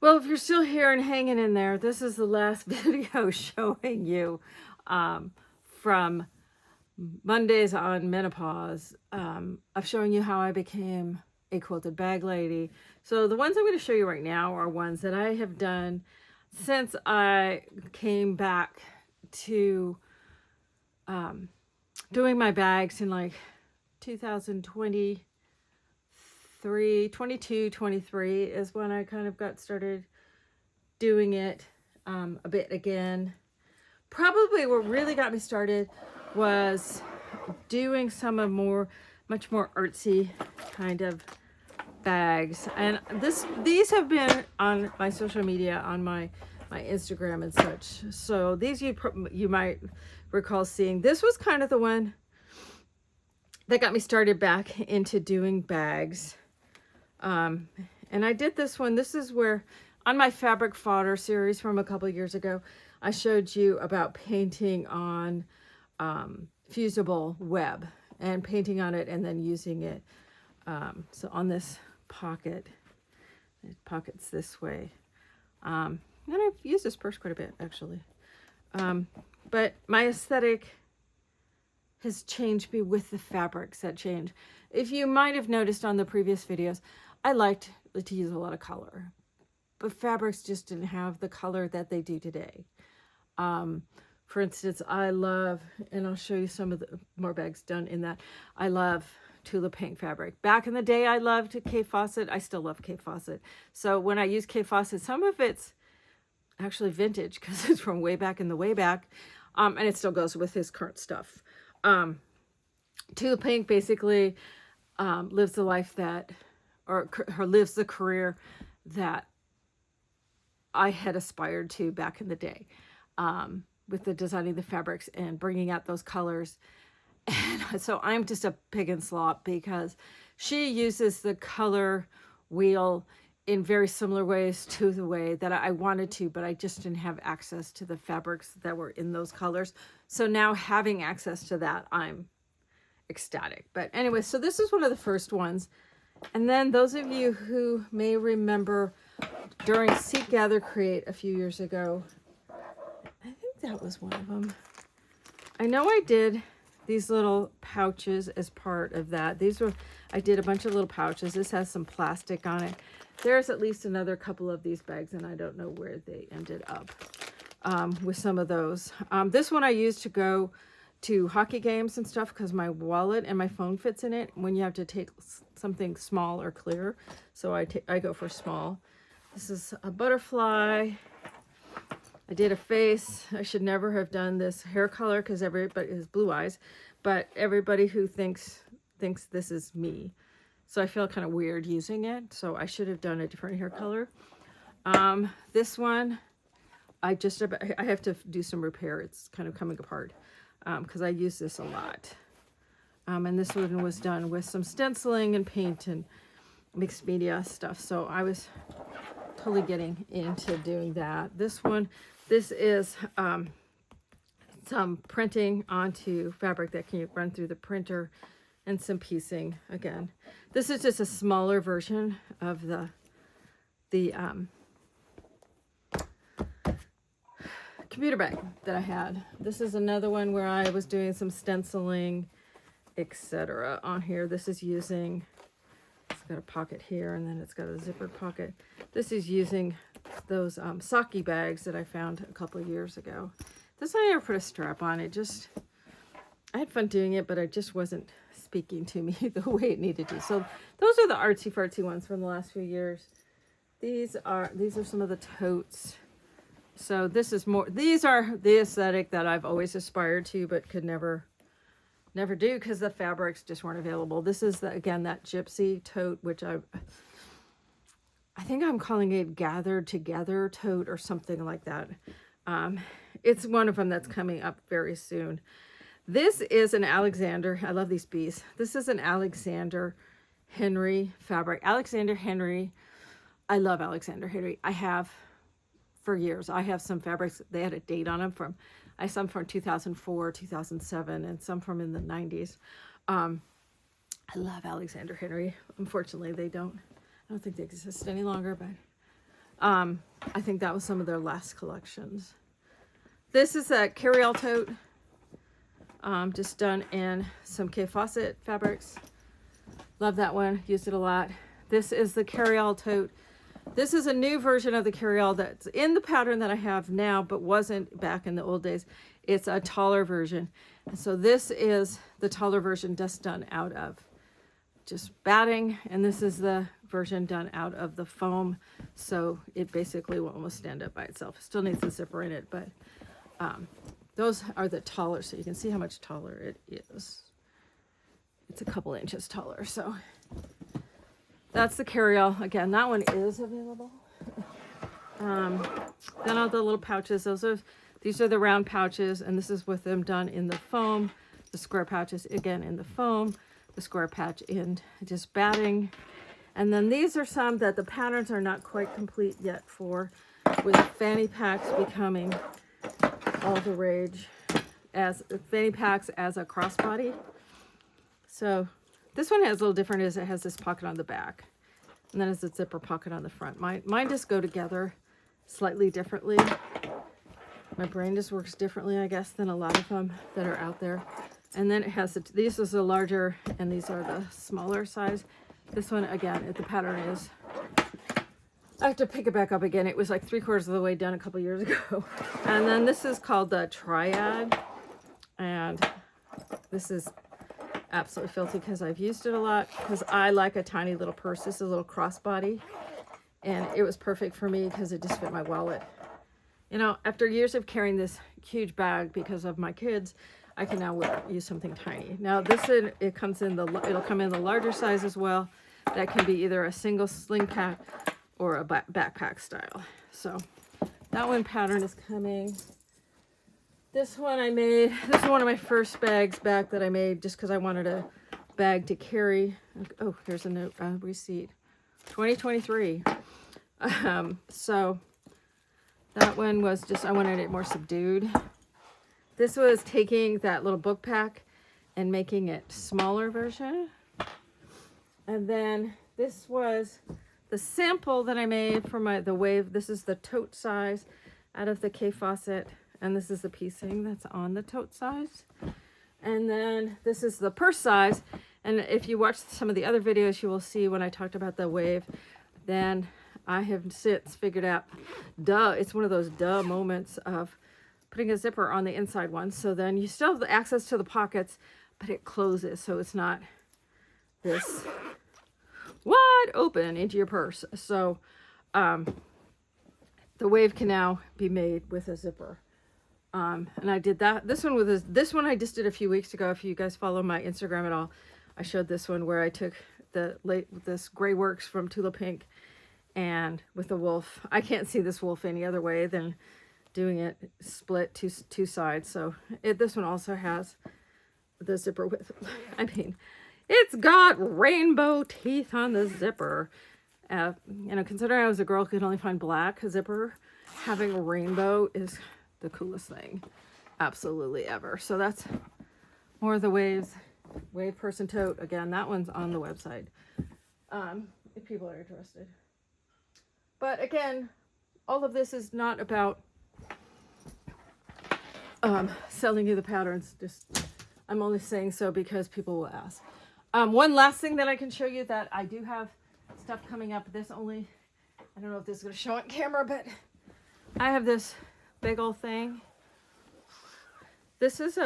Well, if you're still here and hanging in there, this is the last video showing you from Mondays on Menopause of showing you how I became a quilted bag lady. So the ones I'm going to show you right now are ones that I have done since I came back to doing my bags in like 2020. 22, 23 is when I kind of got started doing it a bit again. Probably what really got me started was doing some of much more artsy kind of bags. And these have been on my social media, on my Instagram and such. So these you might recall seeing. This was kind of the one that got me started back into doing bags. And I did this one. This is where, on my fabric fodder series from a couple of years ago, I showed you about painting on fusible web and painting on it and then using it. So on this pocket, it pockets this way. And I've used this purse quite a bit, actually. But my aesthetic has changed me with the fabrics that change. If you might have noticed on the previous videos, I liked to use a lot of color, but fabrics just didn't have the color that they do today. For instance, I love, and I'll show you some of the more bags done in that, I love tulip pink fabric. Back in the day, I loved Kate Fawcett. I still love Kate Fawcett. So when I use Kate Fawcett, some of it's actually vintage because it's from way back in the way back, and it still goes with his current stuff. Tulip pink basically lives the life that, or lives the career that I had aspired to back in the day, with the designing the fabrics and bringing out those colors. And so I'm just a pig in slop because she uses the color wheel in very similar ways to the way that I wanted to, but I just didn't have access to the fabrics that were in those colors. So now having access to that, I'm ecstatic. But anyway, so this is one of the first ones. And then those of you who may remember during Seek, Gather, Create a few years ago, I think that was one of them. I know I did these little pouches as part of that. I did a bunch of little pouches. This has some plastic on it. There's at least another couple of these bags, and I don't know where they ended up with some of those. This one I used to go to hockey games and stuff because my wallet and my phone fits in it when you have to take something small or clear. So I go for small. This is a butterfly. I did a face. I should never have done this hair color because everybody has blue eyes, but everybody who thinks this is me. So I feel kind of weird using it. So I should have done a different hair color. This one, I have to do some repair. It's kind of coming apart because I use this a lot. And this one was done with some stenciling and paint and mixed media stuff. So I was totally getting into doing that. This is some printing onto fabric that can run through the printer and some piecing again. This is just a smaller version of the computer bag that I had. This is another one where I was doing some stenciling, etc. on here. This is using, it's got a pocket here and then it's got a zippered pocket. This is using those sake bags that I found a couple of years ago. This one I never put a strap on. I had fun doing it, but it just wasn't speaking to me the way it needed to. So those are the artsy fartsy ones from the last few years. These are some of the totes. So these are the aesthetic that I've always aspired to, but could never do because the fabrics just weren't available. This is again, that gypsy tote, which I think I'm calling it gathered together tote or something like that. It's one of them that's coming up very soon. This is an Alexander. I love these bees. This is an Alexander Henry fabric. Alexander Henry. I love Alexander Henry. I have for years. I have some fabrics. They had a date on them I have some from 2004, 2007, and some from in the 90s. I love Alexander Henry. Unfortunately, I don't think they exist any longer, but I think that was some of their last collections. This is a carry-all tote, just done in some K Fawcett fabrics. Love that one, used it a lot. This is the carry-all tote. This is a new version of the carry-all that's in the pattern that I have now, but wasn't back in the old days. It's a taller version. And so this is the taller version just done out of just batting, and this is the version done out of the foam, so it basically will almost stand up by itself. It still needs a zipper in it, but those are the taller, so you can see how much taller it is. It's a couple inches taller, so that's the carry-all. Again, that one is available. Then all the little pouches, these are the round pouches, and this is with them done in the foam. The square pouches, again, in the foam. The square patch in just batting. And then these are some that the patterns are not quite complete yet for, with fanny packs becoming all the rage, as fanny packs as a crossbody. So this one has a little different, is it has this pocket on the back, and then it's a zipper pocket on the front. Mine just go together slightly differently. My brain just works differently, I guess, than a lot of them that are out there. And then it has, this is a larger, and these are the smaller size. This one, again, the pattern is, I have to pick it back up again. It was like 3/4 of the way done a couple years ago. And then this is called the Triad. And this is absolutely filthy because I've used it a lot, because I like a tiny little purse. This is a little crossbody, and it was perfect for me because it just fit my wallet. You know, after years of carrying this huge bag because of my kids, I can now use something tiny. Now this it'll come in the larger size as well. That can be either a single sling pack or a backpack style. So that one pattern is coming. This one I made, this is one of my first bags back that I made just because I wanted a bag to carry. Oh, here's a note, receipt, 2023. So that one was just, I wanted it more subdued. This was taking that little book pack and making it smaller version. And then this was the sample that I made for the wave. This is the tote size out of the K Fawcett, and this is the piecing that's on the tote size. And then this is the purse size. And if you watch some of the other videos, you will see when I talked about the wave, then I have since figured out, it's one of those moments of putting a zipper on the inside one. So then you still have the access to the pockets, but it closes. So it's not this wide open into your purse. So the wave can now be made with a zipper. And I did that. This one I just did a few weeks ago. If you guys follow my Instagram at all, I showed this one where I took this Gray Works from Tula Pink, and with the wolf. I can't see this wolf any other way than doing it split two sides. So this one also has the zipper with, I mean, it's got rainbow teeth on the zipper. You know, considering I was a girl who could only find black zipper, having a rainbow is the coolest thing absolutely ever. So that's more of the wave person tote. Again, that one's on the website if people are interested. But again, all of this is not about selling you the patterns. Just, I'm only saying so because people will ask. One last thing that I can show you, that I do have stuff coming up. I don't know if this is going to show on camera, but I have this big old thing. This is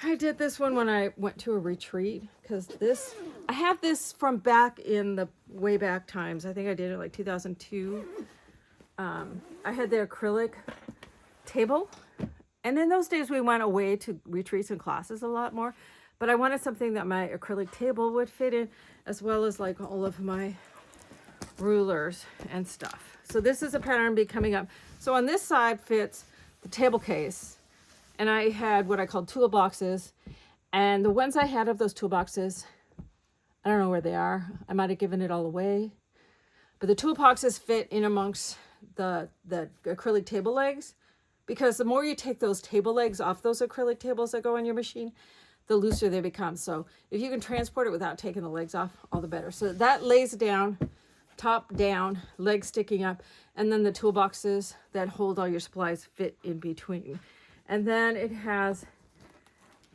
I did this one when I went to a retreat, because I have this from back in the way back times. I think I did it like 2002. I had the acrylic table, and in those days we went away to retreats and classes a lot more, but I wanted something that my acrylic table would fit in, as well as like all of my rulers and stuff. So this is a pattern coming up. So on this side fits the table case, and I had what I called toolboxes, and the ones I had of those toolboxes, I don't know where they are. I might have given it all away, but the toolboxes fit in amongst the acrylic table legs, because the more you take those table legs off those acrylic tables that go on your machine, the looser they become. So if you can transport it without taking the legs off, all the better. So that lays down top down, legs sticking up, and then the toolboxes that hold all your supplies fit in between. And then it has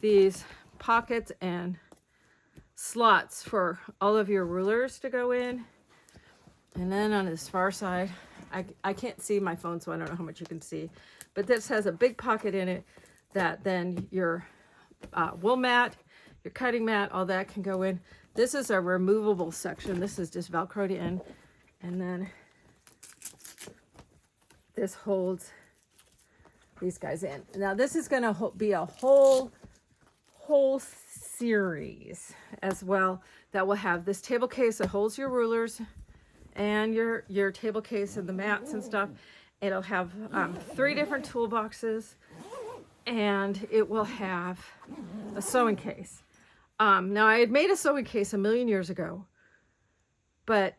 these pockets and slots for all of your rulers to go in. And then on this far side, I can't see my phone, so I don't know how much you can see, but this has a big pocket in it that then your wool mat, your cutting mat, all that can go in. This is a removable section. This is just Velcroed in. And then this holds these guys in. Now this is going to be a whole series as well that will have this table case that holds your rulers and your table case and the mats and stuff. It'll have 3 different toolboxes, and it will have a sewing case. Now I had made a sewing case a million years ago, but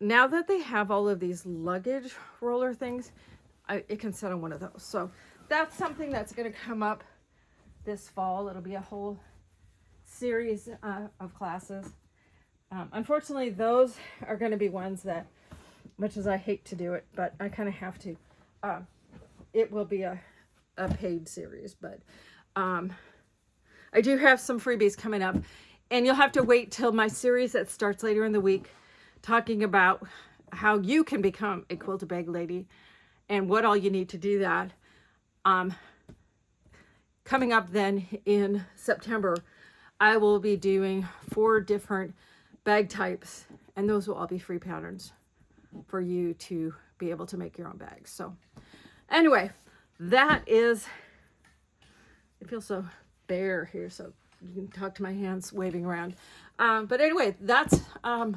now that they have all of these luggage roller things, it can sit on one of those. So that's something that's going to come up this fall. It'll be a whole series of classes. Unfortunately, those are going to be ones that, much as I hate to do it, but I kind of have to, it will be a paid series. But I do have some freebies coming up, and you'll have to wait till my series that starts later in the week, talking about how you can become a quilt a bag lady and what all you need to do that. Coming up then in September, I will be doing 4 different bag types, and those will all be free patterns for you to be able to make your own bags. So anyway, that is, it feels so bare here, so you can talk to my hands waving around. But anyway, that's a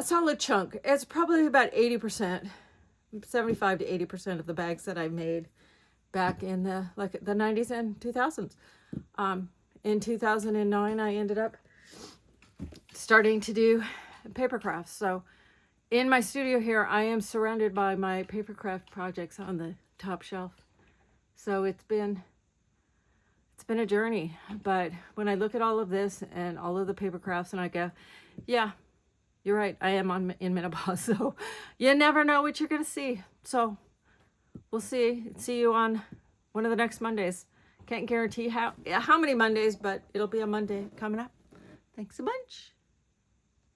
solid chunk. It's probably about 80%, 75 to 80% of the bags that I made back in the 90s and 2000s. In 2009, I ended up starting to do paper crafts. So in my studio here, I am surrounded by my paper craft projects on the top shelf. So it's been a journey, but when I look at all of this and all of the paper crafts, and I go, yeah, you're right, I am in menopause. So you never know what you're gonna see. So we'll see you on one of the next Mondays. Can't guarantee how many Mondays, but it'll be a Monday coming up. Thanks a bunch.